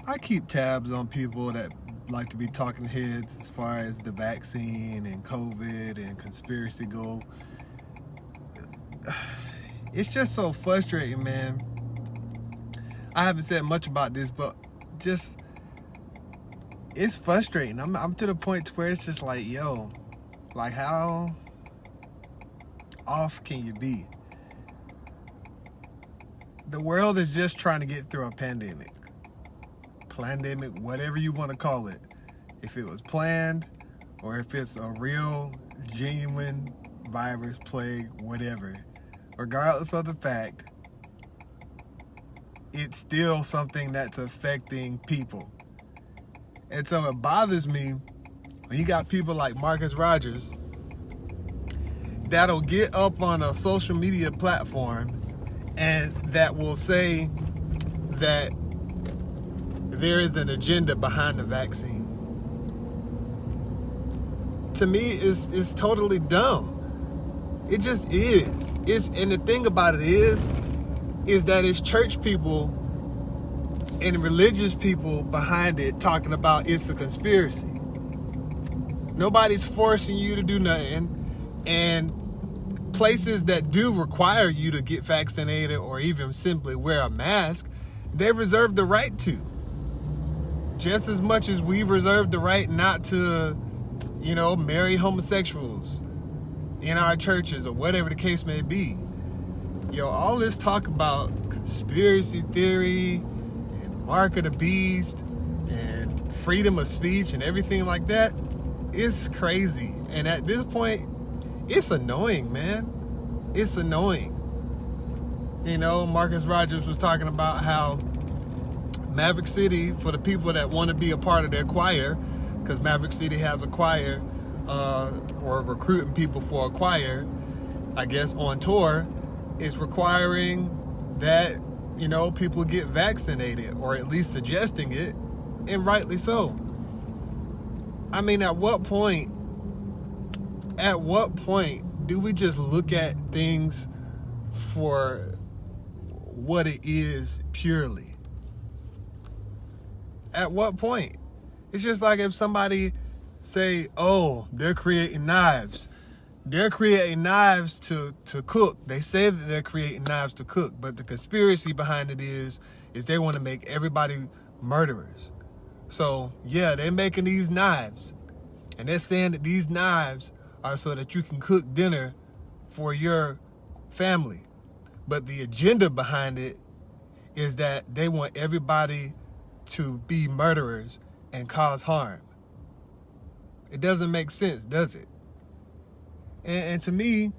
I keep tabs on people that like to be talking heads as far as the vaccine and COVID and conspiracy go. It's just so frustrating, man. I haven't said much about this, but just it's frustrating. I'm to the point where it's just like, yo, like how off can you be? The world is just trying to get through a pandemic, whatever you want to call it. If it was planned or if it's a real, genuine virus, plague, whatever, regardless of the fact, it's still something that's affecting people. And so it bothers me when you got people like Marcus Rogers that'll get up on a social media platform and that will say that there is an agenda behind the vaccine. To me, it's totally dumb. It just is. And the thing about it is that it's church people and religious people behind it talking about it's a conspiracy. Nobody's forcing you to do nothing, and places that do require you to get vaccinated or even simply wear a mask, they reserve the right to. Just as much as we reserve the right not to, marry homosexuals in our churches or whatever the case may be. All this talk about conspiracy theory and mark of the beast and freedom of speech and everything like that is crazy. And at this point, it's annoying, man. It's annoying. Marcus Rogers was talking about how Maverick City, for the people that want to be a part of their choir, because Maverick City has a choir, or recruiting people for a choir, I guess, on tour, is requiring that, people get vaccinated, or at least suggesting it, and rightly so. I mean, at what point do we just look at things for what it is purely? At what point? It's just like if somebody say, oh, they're creating knives. They're creating knives to cook. They say that they're creating knives to cook, but the conspiracy behind it is they want to make everybody murderers. So, yeah, they're making these knives, and they're saying that these knives are so that you can cook dinner for your family. But the agenda behind it is that they want everybody to be murderers and cause harm. It doesn't make sense, does it? And to me,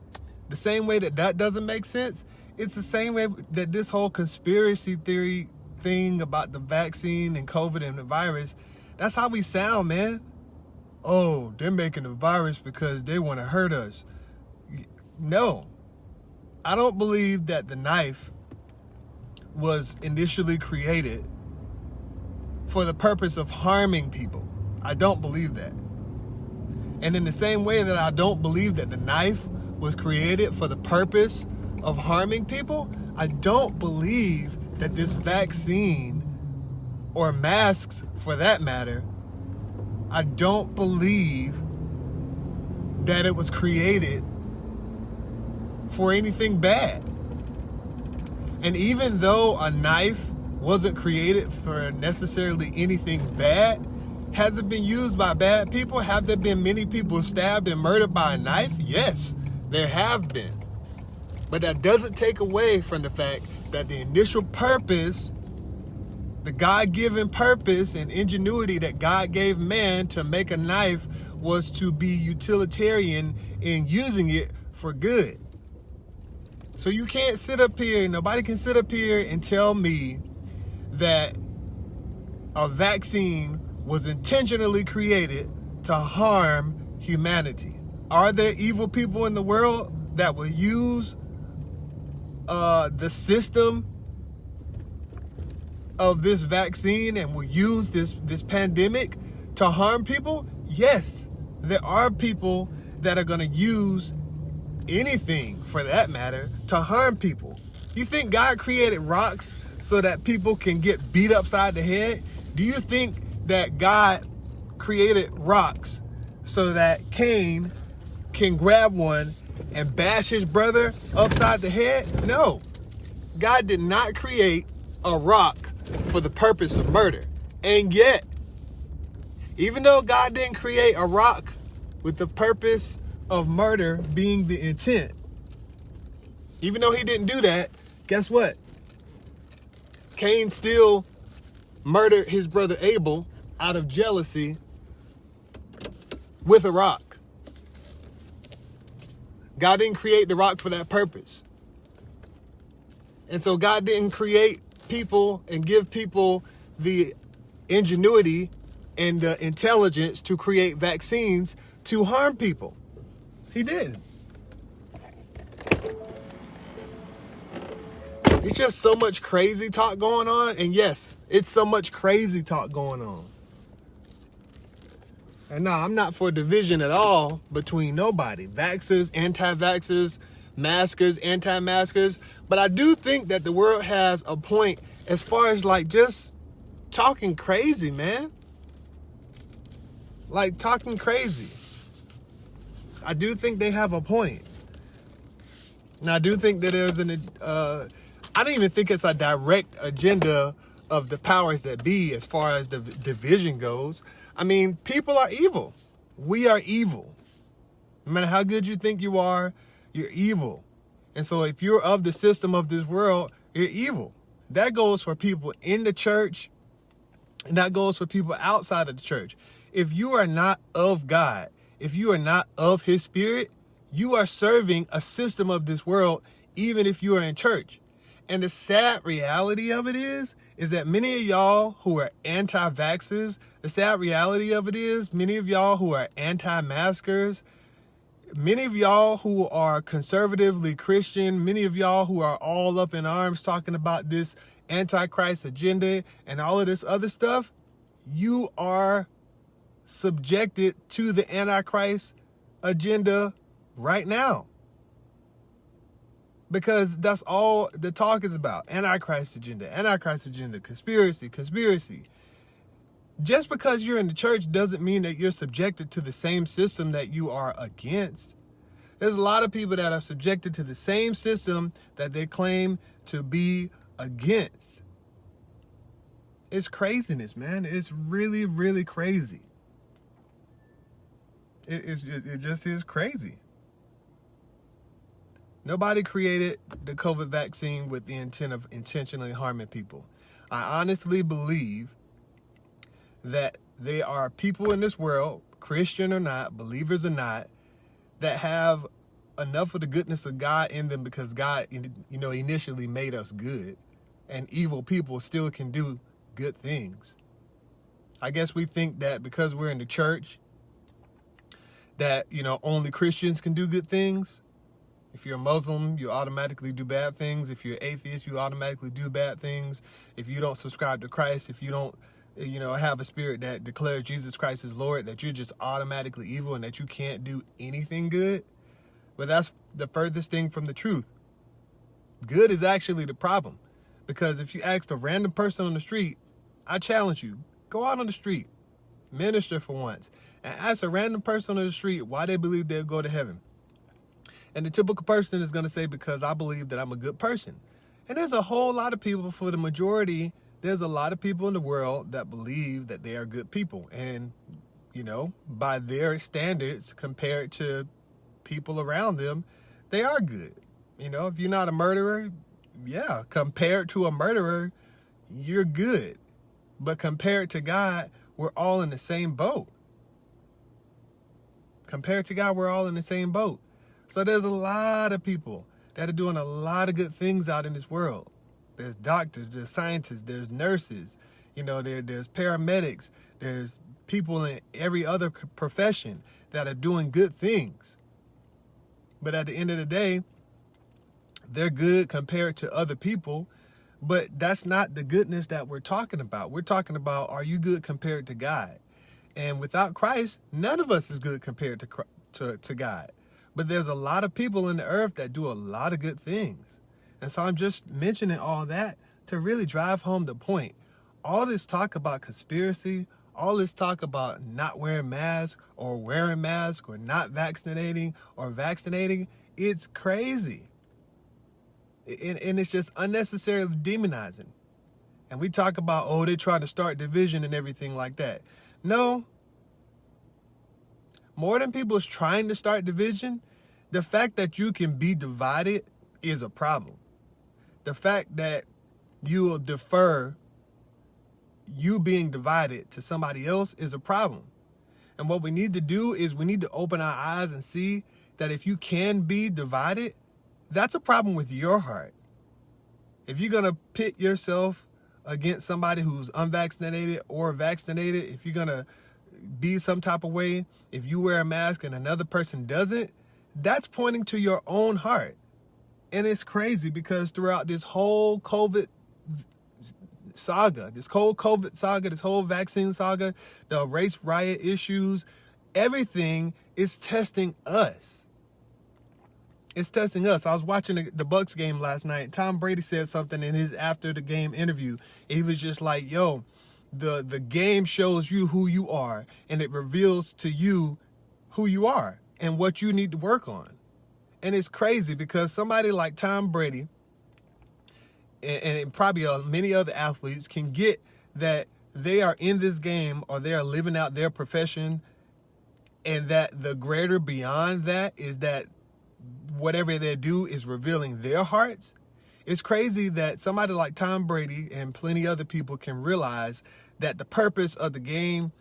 the same way that doesn't make sense, it's the same way that this whole conspiracy theory thing about the vaccine and COVID and the virus, that's how we sound, man. Oh, they're making the virus because they want to hurt us. No, I don't believe that the knife was initially created for the purpose of harming people. I don't believe that. And in the same way that I don't believe that the knife was created for the purpose of harming people, I don't believe that this vaccine, or masks for that matter, I don't believe that it was created for anything bad. And even though a knife wasn't created for necessarily anything bad, has it been used by bad people? Have there been many people stabbed and murdered by a knife? Yes, there have been. But that doesn't take away from the fact that the initial purpose, the God-given purpose and ingenuity that God gave man to make a knife, was to be utilitarian in using it for good. So you can't sit up here, nobody can sit up here and tell me that a vaccine was intentionally created to harm humanity. Are there evil people in the world that will use the system of this vaccine and will use this pandemic to harm people? Yes, there are people that are going to use anything, for that matter, to harm people. You think God created rocks so that people can get beat upside the head? Do you think that God created rocks so that Cain can grab one and bash his brother upside the head? No. God did not create a rock for the purpose of murder. And yet, even though God didn't create a rock with the purpose of murder being the intent, even though he didn't do that, guess what? Cain still murdered his brother Abel out of jealousy with a rock. God didn't create the rock for that purpose. And so God didn't create people and give people the ingenuity and the intelligence to create vaccines to harm people. He didn't. It's just so much crazy talk going on. And yes, it's so much crazy talk going on. And no, I'm not for division at all between nobody. Vaxxers, anti-vaxxers, maskers, anti-maskers. But I do think that the world has a point as far as like just talking crazy, man. Like talking crazy. I do think they have a point. And I do think that there's I don't even think it's a direct agenda of the powers that be as far as the division goes. I mean, people are evil. We are evil. No matter how good you think you are, you're evil. And so if you're of the system of this world, you're evil. That goes for people in the church, and that goes for people outside of the church. If you are not of God, if you are not of his spirit, you are serving a system of this world, even if you are in church. And the sad reality of it is that many of y'all who are anti-vaxxers, the sad reality of it is many of y'all who are anti-maskers, many of y'all who are conservatively Christian, many of y'all who are all up in arms talking about this antichrist agenda and all of this other stuff, you are subjected to the antichrist agenda right now. Because that's all the talk is about. Antichrist agenda, conspiracy. Just because you're in the church doesn't mean that you're subjected to the same system that you are against. There's a lot of people that are subjected to the same system that they claim to be against. It's craziness, man. It's really, really crazy. It just is crazy. Nobody created the COVID vaccine with the intent of intentionally harming people. I honestly believe that there are people in this world, Christian or not, believers or not, that have enough of the goodness of God in them because God, initially made us good, and evil people still can do good things. I guess we think that because we're in the church, that, only Christians can do good things. If you're a Muslim, you automatically do bad things. If you're atheist, you automatically do bad things. If you don't subscribe to Christ, if you don't, have a spirit that declares Jesus Christ as Lord, that you're just automatically evil and that you can't do anything good. But that's the furthest thing from the truth. Good is actually the problem. Because if you ask a random person on the street, I challenge you, go out on the street, minister for once, and ask a random person on the street why they believe they'll go to heaven. And the typical person is going to say, because I believe that I'm a good person. And there's a whole lot of people, for the majority, there's a lot of people in the world that believe that they are good people. And, by their standards compared to people around them, they are good. If you're not a murderer, yeah, compared to a murderer, you're good. But compared to God, we're all in the same boat. Compared to God, we're all in the same boat. So there's a lot of people that are doing a lot of good things out in this world. There's doctors, there's scientists, there's nurses, there's paramedics, there's people in every other profession that are doing good things. But at the end of the day, they're good compared to other people, but that's not the goodness that we're talking about. We're talking about, are you good compared to God? And without Christ, none of us is good compared to God. But there's a lot of people in the earth that do a lot of good things. And so I'm just mentioning all that to really drive home the point. all this talk about conspiracy, all this talk about not wearing masks or wearing masks or not vaccinating or vaccinating, it's crazy. And it's just unnecessarily demonizing. And we talk about, oh, they're trying to start division and everything like that. No. More than people's trying to start division, the fact that you can be divided is a problem. The fact that you will defer you being divided to somebody else is a problem. And what we need to do is we need to open our eyes and see that if you can be divided, that's a problem with your heart. If you're going to pit yourself against somebody who's unvaccinated or vaccinated, if you're going to be some type of way, if you wear a mask and another person doesn't, that's pointing to your own heart. And it's crazy because throughout this whole COVID saga, this whole vaccine saga, the race riot issues, everything is testing us. It's testing us. I was watching the Bucks game last night. Tom Brady said something in his after the game interview. He was just like, yo, the game shows you who you are, and it reveals to you who you are and what you need to work on. And it's crazy because somebody like Tom Brady and probably many other athletes can get that they are in this game or they are living out their profession, and that the greater beyond that is that whatever they do is revealing their hearts. It's crazy that somebody like Tom Brady and plenty other people can realize that the purpose of the game,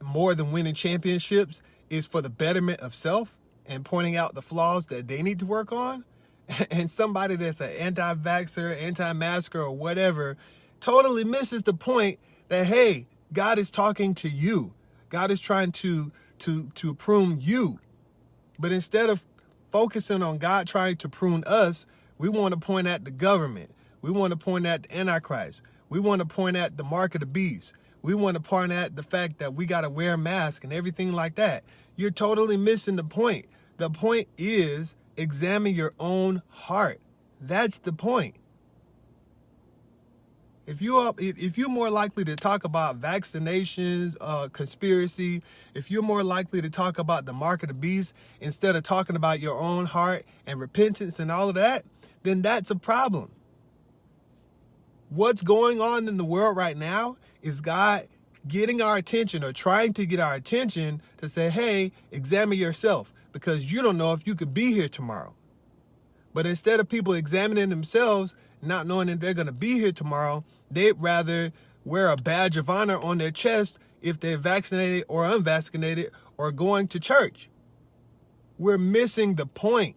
more than winning championships, is for the betterment of self and pointing out the flaws that they need to work on. And somebody that's an anti-vaxxer, anti-masker, or whatever totally misses the point that, hey, God is talking to you. God is trying to prune you. But instead of focusing on God trying to prune us, we want to point at the government. We want to point at the Antichrist. We want to point at the mark of the beast. We want to point at the fact that we got to wear a mask and everything like that. You're totally missing the point. The point is examine your own heart. That's the point. If you're more likely to talk about vaccinations, conspiracy, if you're more likely to talk about the mark of the beast instead of talking about your own heart and repentance and all of that, then that's a problem. What's going on in the world right now is God getting our attention or trying to get our attention to say, hey, examine yourself, because you don't know if you could be here tomorrow. But instead of people examining themselves, not knowing that they're going to be here tomorrow, they'd rather wear a badge of honor on their chest if they're vaccinated or unvaccinated or going to church. We're missing the point.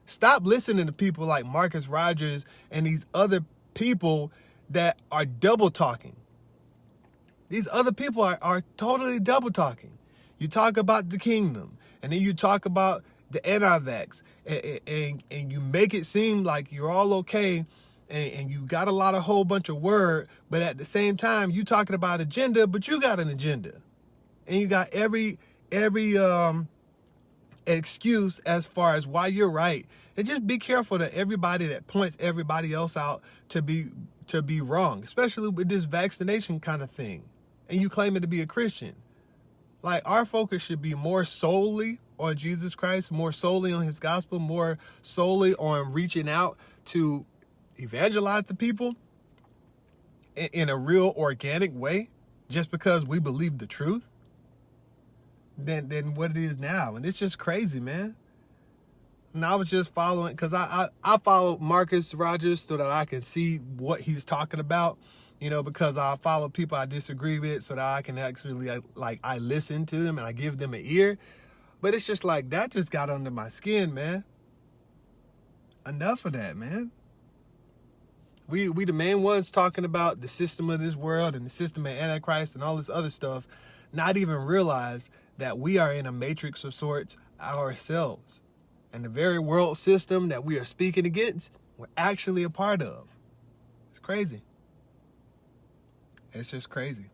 Stop listening to people like Marcus Rogers and these other people that are double talking. These other people are totally double talking. You talk about the kingdom, and then you talk about the anti-vax, and you make it seem like you're all okay, and you got a whole bunch of word, but at the same time, you talking about agenda, but you got an agenda. And you got every excuse as far as why you're right. And just be careful that everybody that points everybody else out to be wrong, especially with this vaccination kind of thing. And you claiming to be a Christian. Like, our focus should be more solely on Jesus Christ, more solely on his gospel, more solely on reaching out to evangelize the people in a real organic way, just because we believe the truth, than what it is now. And it's just crazy, man. And I was just following, because I follow Marcus Rogers so that I can see what he's talking about, because I follow people I disagree with so that I can actually, I listen to them and I give them an ear. But it's just like, that just got under my skin, man. Enough of that, man. We the main ones talking about the system of this world and the system of Antichrist and all this other stuff, not even realize that we are in a matrix of sorts ourselves. And the very world system that we are speaking against, we're actually a part of. It's crazy. It's just crazy.